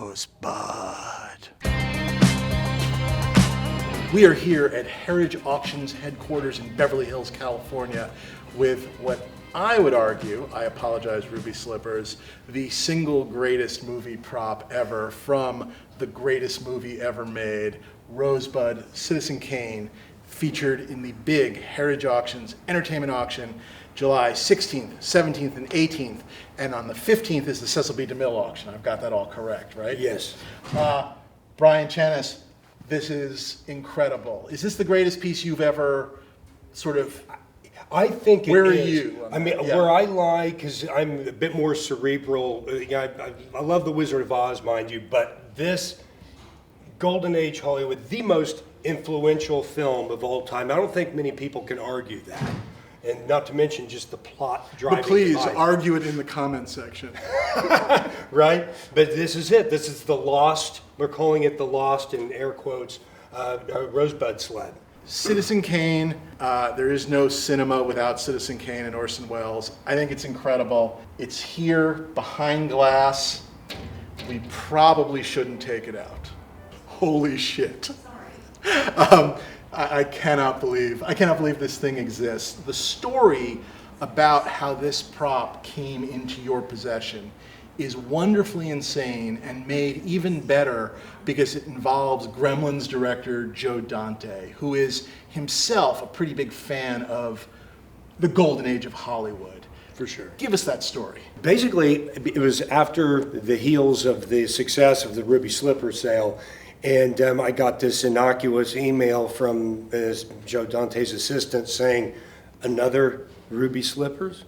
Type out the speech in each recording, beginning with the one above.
Rosebud. We are here at Heritage Auctions headquarters in Beverly Hills, California, with what I would argue, I apologize, Ruby Slippers, the single greatest movie prop ever from the greatest movie ever made, Rosebud Citizen Kane, featured in the big Heritage Auctions entertainment auction, July 16th, 17th, and 18th. And on the 15th is the Cecil B. DeMille auction. I've got that all correct, right? Yes. Brian Chanis, this is incredible. Is this the greatest piece you've ever sort of... I think it is. Where are you? I mean, where I lie, because I'm a bit more cerebral. I love The Wizard of Oz, mind you, but this Golden Age Hollywood, the most influential film of all time. I don't think many people can argue that. And not to mention just the plot driving. But please behind. argue it in the comment section. Right? But this is it. This is the lost, we're calling it the lost, in air quotes, Rosebud Sled. Citizen Kane, there is no cinema without Citizen Kane and Orson Welles. I think it's incredible. It's here behind glass. We probably shouldn't take it out. Holy shit. I cannot believe this thing exists. The story about how this prop came into your possession is wonderfully insane and made even better because it involves Gremlins director Joe Dante, who is himself a pretty big fan of the golden age of Hollywood. For sure. Give us that story. Basically, it was after the heels of the success of the Ruby Slipper sale, and I got this innocuous email from Joe Dante's assistant saying, "Another Ruby Slippers?"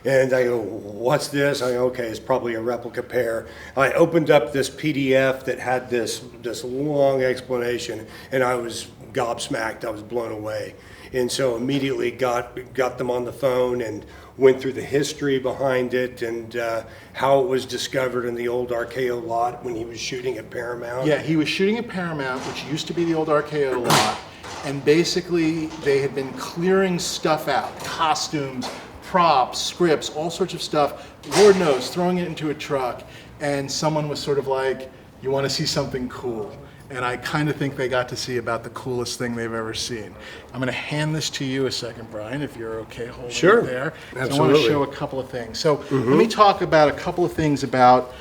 And I go, "What's this?" I go, "Okay, it's probably a replica pair." I opened up this PDF that had this long explanation, and I was gobsmacked. I was blown away. And so immediately got them on the phone and went through the history behind it and how it was discovered in the old RKO lot when he was shooting at Paramount. Yeah, he was shooting at Paramount, which used to be the old RKO lot, and basically they had been clearing stuff out, costumes, props, scripts, all sorts of stuff, Lord knows, throwing it into a truck, and someone was sort of like, "You want to see something cool?" And I kind of think they got to see about the coolest thing they've ever seen. I'm going to hand this to you a second, Brian, if you're okay holding it there. Absolutely. So I want to show a couple of things. So let me talk about a couple of things about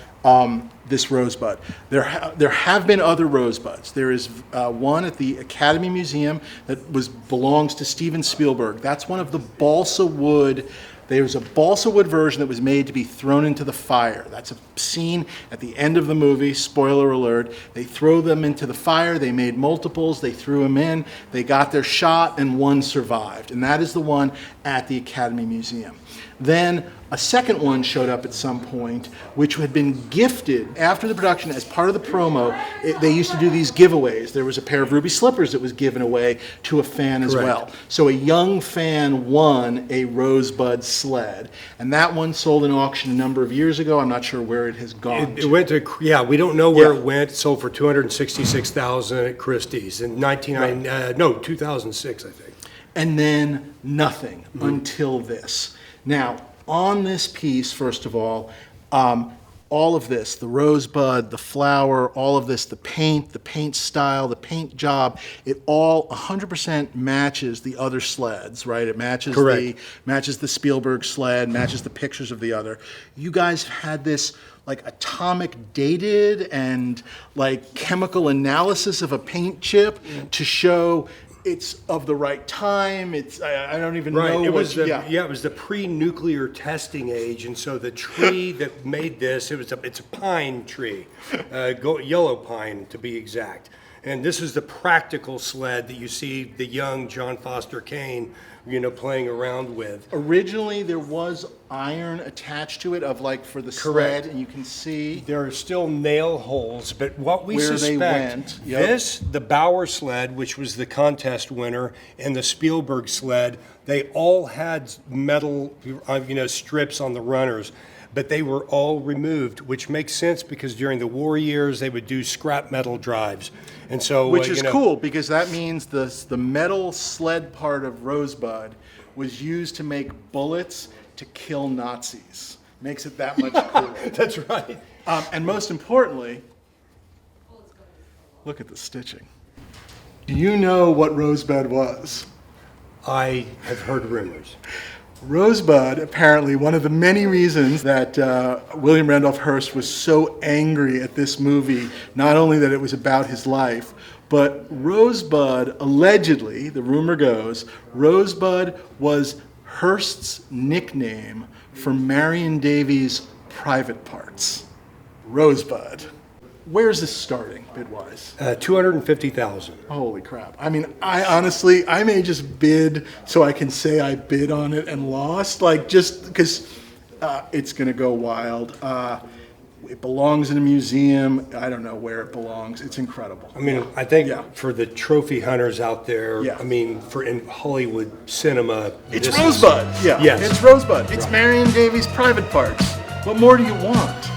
this Rosebud. There have been other Rosebuds. There is one at the Academy Museum that belongs to Steven Spielberg. That's one of the balsa wood. There's a balsa wood version that was made to be thrown into the fire. That's a scene at the end of the movie, spoiler alert. They throw them into the fire, they made multiples, they threw them in, they got their shot, and one survived. And that is the one at the Academy Museum. Then a second one showed up at some point, which had been gifted after the production as part of the promo. They used to do these giveaways. There was a pair of Ruby Slippers that was given away to a fan as well. So a young fan won a Rosebud Sled, and that one sold in auction a number of years ago. I'm not sure where it has gone. It went to, we don't know where it went. It sold for $266,000 at Christie's in 2006, I think. And then nothing until this. Now, on this piece, first of all of this, the rosebud, the flower, all of this, the paint style, the paint job, it all 100% matches the other sleds, right? It matches matches the Spielberg sled, matches the pictures of the other. You guys had this like atomic dated and like chemical analysis of a paint chip to show it's of the right time. It's I don't even know. It was it was the pre-nuclear testing age, and so the tree that made this, it's a pine tree, yellow pine to be exact. And this is the practical sled that you see the young John Foster Kane, playing around with. Originally, there was iron attached to it for the sled, and you can see there are still nail holes, but what we where suspect, they went. the Bauer sled, which was the contest winner, and the Spielberg sled, they all had metal, strips on the runners. But they were all removed, which makes sense because during the war years they would do scrap metal drives, and so which is cool because that means the metal sled part of Rosebud was used to make bullets to kill Nazis. Makes it that much cooler. That's right. And most importantly, Look at the stitching. Do you know what Rosebud was? I have heard rumors. Rosebud, apparently, one of the many reasons that William Randolph Hearst was so angry at this movie, not only that it was about his life, but Rosebud, allegedly, the rumor goes, Rosebud was Hearst's nickname for Marion Davies' private parts. Rosebud. Where's this starting, bid-wise? 250,000. Holy crap. I mean, I may just bid so I can say I bid on it and lost, like just because it's going to go wild. It belongs in a museum. I don't know where it belongs. It's incredible. I mean, I think Yeah. for the trophy hunters out there, Yeah. I mean, for in Hollywood cinema, It's this Rosebud. Yeah. Yes. It's Rosebud. It's Marion Davies' private parts. What more do you want?